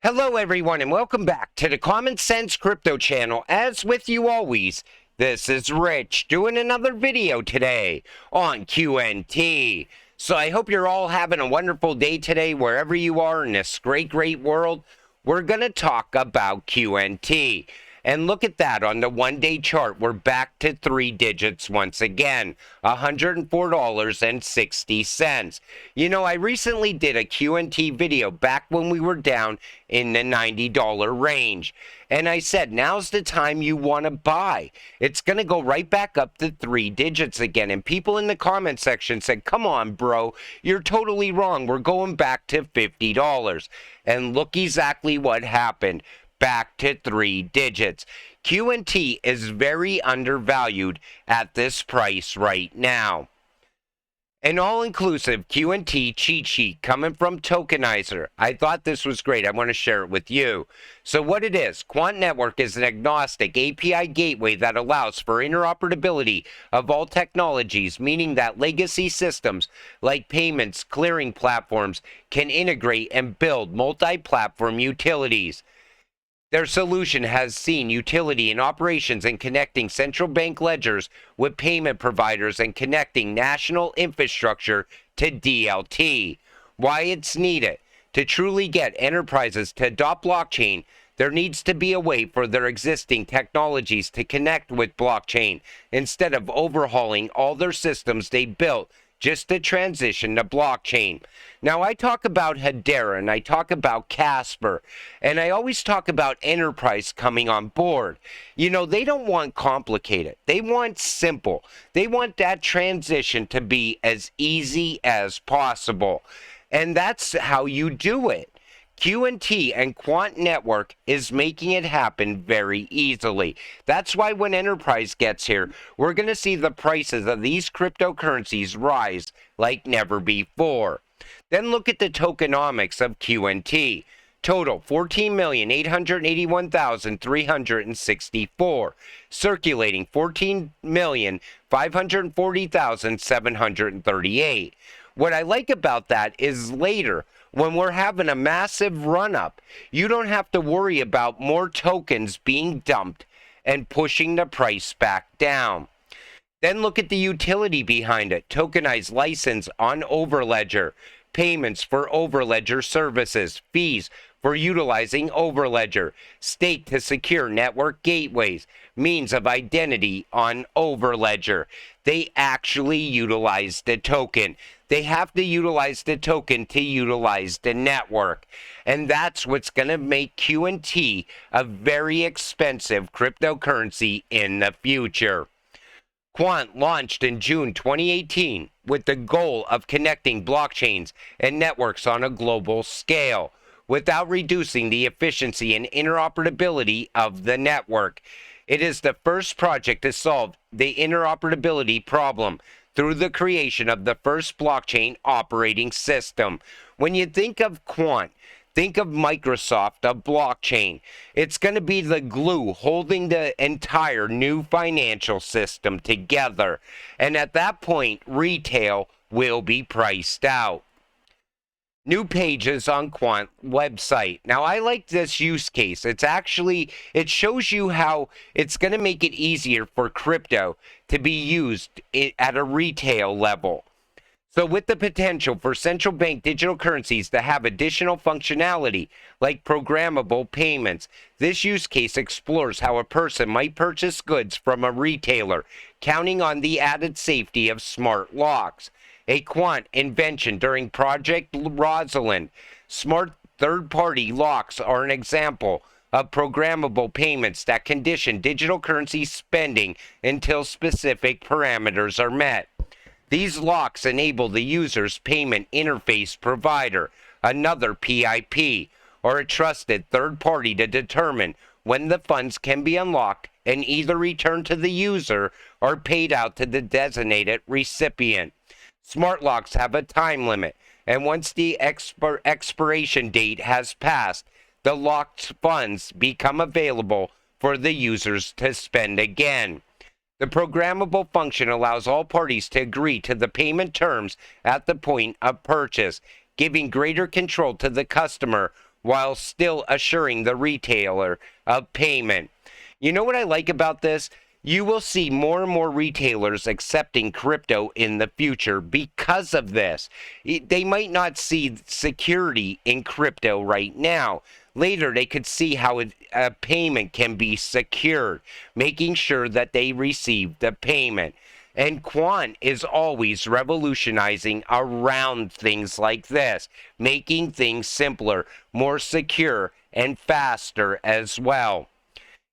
Hello everyone and welcome back to the Common Sense Crypto channel. As with you always, this is Rich doing another video today on QNT. So I hope you're all having a wonderful day today wherever you are in this great world. We're going to talk about QNT. And look at that on the one-day chart. We're back to 3 digits once again, $104.60. You know, I recently did a QNT video back when we were down in the $90 range. And I said, now's the time you want to buy. It's going to go right back up to 3 digits again. And people in the comment section said, come on, bro, you're totally wrong. We're going back to $50. And look exactly what happened. Back to 3 digits. QNT is very undervalued at this price right now. An all-inclusive QNT cheat sheet coming from Tokenizer. I thought this was great. I want to share it with you. So what it is, Quant Network is an agnostic API gateway that allows for interoperability of all technologies, meaning that legacy systems like payments, clearing platforms can integrate and build multi-platform utilities. Their solution has seen utility in operations in connecting central bank ledgers with payment providers and connecting national infrastructure to DLT. Why it's needed. To truly get enterprises to adopt blockchain, there needs to be a way for their existing technologies to connect with blockchain instead of overhauling all their systems they built just to transition to blockchain. Now, I talk about Hedera and I talk about Casper, and I always talk about enterprise coming on board. You know, they don't want complicated. They want simple. They want that transition to be as easy as possible. And that's how you do it. QNT and Quant Network is making it happen very easily. That's why when Enterprise gets here, we're going to see the prices of these cryptocurrencies rise like never before. Then look at the tokenomics of QNT. Total 14,881,364. Circulating 14,540,738. What I like about that is later, when we're having a massive run-up, you don't have to worry about more tokens being dumped and pushing the price back down. Then look at the utility behind it. Tokenized license on Overledger. Payments for Overledger services. Fees for utilizing Overledger. Stake to secure network gateways. Means of identity on Overledger. They actually utilize the token. They have to utilize the token to utilize the network. And that's what's going to make QNT a very expensive cryptocurrency in the future. Quant launched in June 2018 with the goal of connecting blockchains and networks on a global scale without reducing the efficiency and interoperability of the network. It is the first project to solve the interoperability problem through the creation of the first blockchain operating system. When you think of Quant, think of Microsoft, a blockchain. It's going to be the glue holding the entire new financial system together. And at that point, retail will be priced out. New pages on Quant website. Now, I like this use case. It shows you how it's going to make it easier for crypto to be used at a retail level. So with the potential for central bank digital currencies to have additional functionality like programmable payments, this use case explores how a person might purchase goods from a retailer, counting on the added safety of smart locks. A Quant invention during Project Rosalind. Smart third-party locks are an example of programmable payments that condition digital currency spending until specific parameters are met. These locks enable the user's payment interface provider, another PIP, or a trusted third party to determine when the funds can be unlocked and either returned to the user or paid out to the designated recipient. Smart locks have a time limit, and once the expiration date has passed, the locked funds become available for the users to spend again. The programmable function allows all parties to agree to the payment terms at the point of purchase, giving greater control to the customer while still assuring the retailer of payment. You know what I like about this? You will see more and more retailers accepting crypto in the future because of this. They might not see security in crypto right now. Later, they could see how a payment can be secured, making sure that they receive the payment. And Quant is always revolutionizing around things like this, making things simpler, more secure, and faster as well.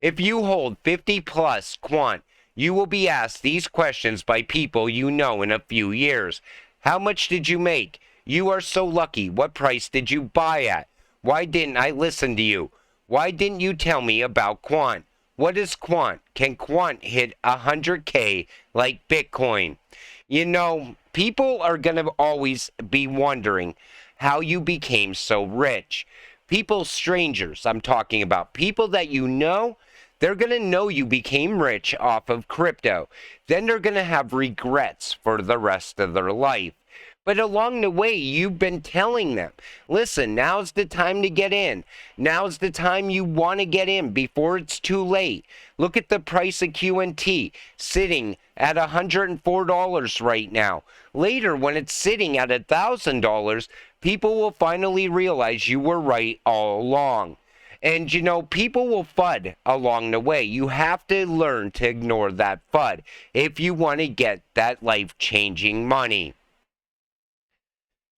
If you hold 50 plus Quant, you will be asked these questions by people you know in a few years. How much did you make? You are so lucky. What price did you buy at? Why didn't I listen to you? Why didn't you tell me about Quant? What is Quant? Can Quant hit 100K like Bitcoin? You know, people are going to always be wondering how you became so rich. People, strangers, I'm talking about. People that you know, they're going to know you became rich off of crypto. Then they're going to have regrets for the rest of their life. But along the way, you've been telling them, listen, now's the time to get in. Now's the time you want to get in before it's too late. Look at the price of QNT sitting at $104 right now. Later, when it's sitting at $1,000, people will finally realize you were right all along. And, you know, people will FUD along the way. You have to learn to ignore that FUD if you want to get that life-changing money.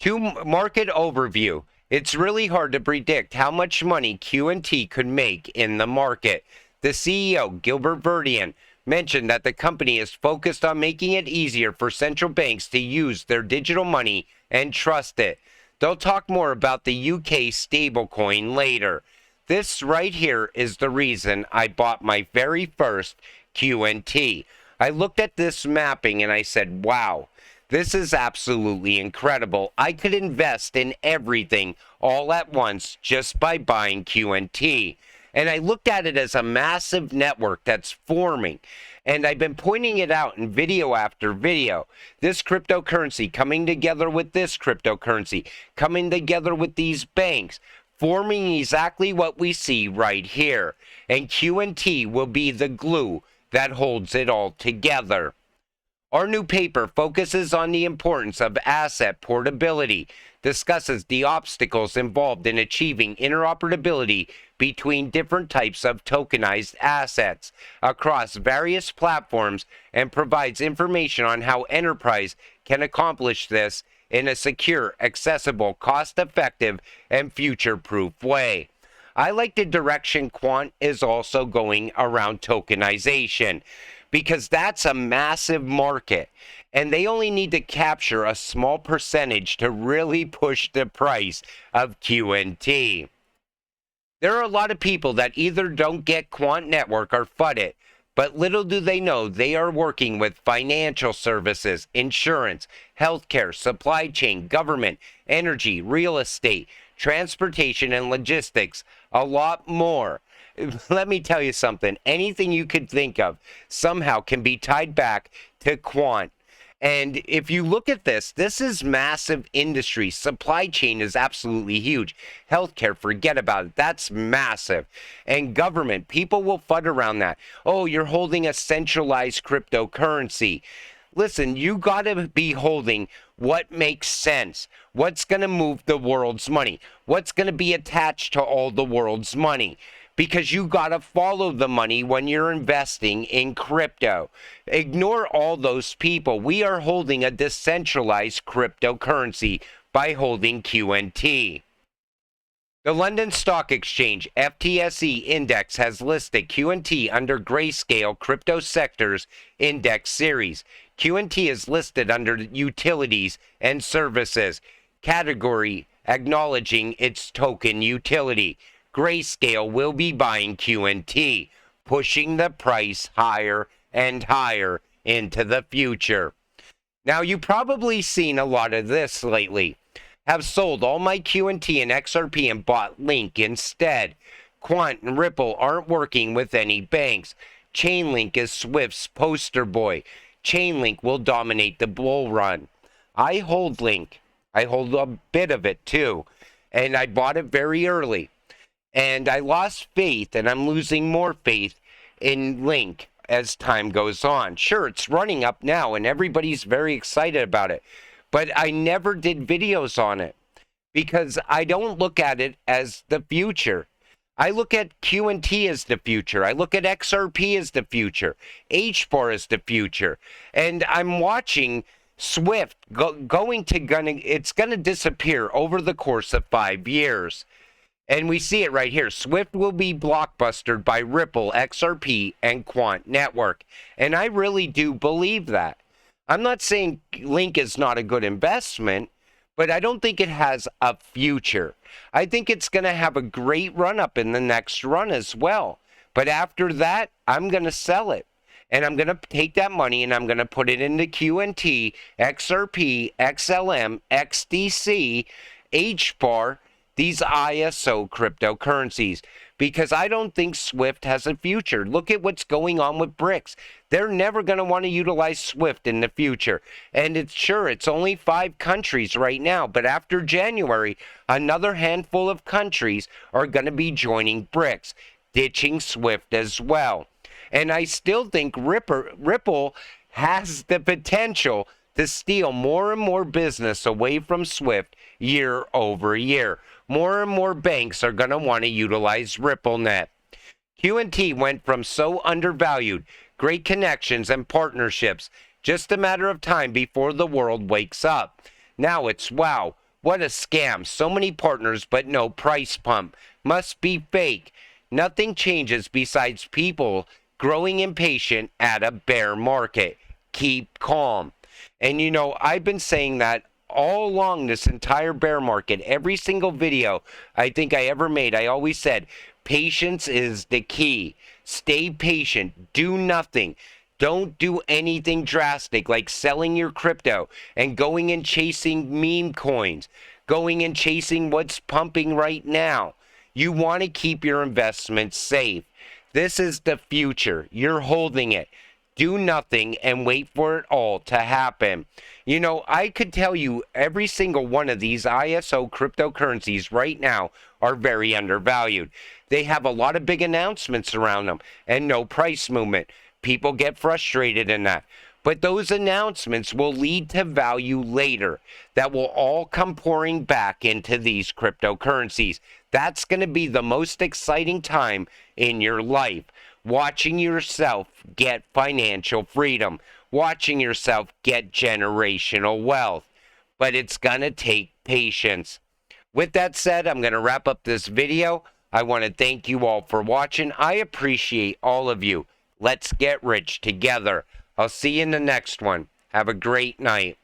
To market overview, it's really hard to predict how much money QNT could make in the market. The CEO, Gilbert Verdian, mentioned that the company is focused on making it easier for central banks to use their digital money and trust it. They'll talk more about the UK stablecoin later. This right here is the reason I bought my very first QNT. I looked at this mapping and I said, wow. This is absolutely incredible. I could invest in everything all at once just by buying QNT. And I looked at it as a massive network that's forming. And I've been pointing it out in video after video. This cryptocurrency coming together with this cryptocurrency, coming together with these banks, forming exactly what we see right here. And QNT will be the glue that holds it all together. Our new paper focuses on the importance of asset portability, discusses the obstacles involved in achieving interoperability between different types of tokenized assets across various platforms, and provides information on how enterprise can accomplish this in a secure, accessible, cost-effective, and future-proof way. I like the direction Quant is also going around tokenization, because that's a massive market, and they only need to capture a small percentage to really push the price of QNT. There are a lot of people that either don't get Quant Network or FUD it, but little do they know they are working with financial services, insurance, healthcare, supply chain, government, energy, real estate, transportation, and logistics, a lot more. Let me tell you something. Anything you could think of somehow can be tied back to Quant. And if you look at this, this is massive industry. Supply chain is absolutely huge. Healthcare, forget about it. That's massive. And government, people will FUD around that. Oh, you're holding a centralized cryptocurrency. Listen, you got to be holding what makes sense. What's going to move the world's money? What's going to be attached to all the world's money? Because you got to follow the money when you're investing in crypto. Ignore all those people. We are holding a decentralized cryptocurrency by holding QNT. The London Stock Exchange FTSE Index has listed QNT under Grayscale Crypto Sectors Index Series. QNT is listed under Utilities and Services, category acknowledging its token utility. Grayscale will be buying QNT, pushing the price higher and higher into the future. Now, you've probably seen a lot of this lately. Have sold all my QNT and XRP and bought Link instead. Quant and Ripple aren't working with any banks. Chainlink is Swift's poster boy. Chainlink will dominate the bull run. I hold Link. I hold a bit of it too. and I bought it very early. And I lost faith, and I'm losing more faith in Link as time goes on. Sure, it's running up now, and everybody's very excited about it. But I never did videos on it because I don't look at it as the future. I look at QNT as the future. I look at XRP as the future. HBAR as the future. And I'm watching Swift it's going to disappear over the course of 5 years. And we see it right here. Swift will be blockbustered by Ripple, XRP, and Quant Network. And I really do believe that. I'm not saying Link is not a good investment, but I don't think it has a future. I think it's going to have a great run up in the next run as well. But after that, I'm going to sell it. And I'm going to take that money and I'm going to put it into QNT, XRP, XLM, XDC, HBAR, these ISO cryptocurrencies, because I don't think Swift has a future. Look at what's going on with BRICS. They're never going to want to utilize Swift in the future. And it's only 5 countries right now, but after January, another handful of countries are going to be joining BRICS, ditching Swift as well. And I still think Ripple has the potential to steal more and more business away from Swift year over year. More and more banks are going to want to utilize RippleNet. QNT went from so undervalued, great connections and partnerships, just a matter of time before the world wakes up. Now it's wow, what a scam. So many partners but no price pump. Must be fake. Nothing changes besides people growing impatient at a bear market. Keep calm. And I've been saying that all along this entire bear market. Every single video I think I ever made, I always said, patience is the key. Stay patient. Do nothing. Don't do anything drastic like selling your crypto and going and chasing meme coins, going and chasing what's pumping right now. You want to keep your investments safe. This is the future. You're holding it. Do nothing and wait for it all to happen. I could tell you every single one of these ISO cryptocurrencies right now are very undervalued. They have a lot of big announcements around them and no price movement. People get frustrated in that. But those announcements will lead to value later that will all come pouring back into these cryptocurrencies. That's going to be the most exciting time in your life. Watching yourself get financial freedom, watching yourself get generational wealth. But it's going to take patience. With that said, I'm going to wrap up this video. I want to thank you all for watching. I appreciate all of you. Let's get rich together. I'll see you in the next one. Have a great night.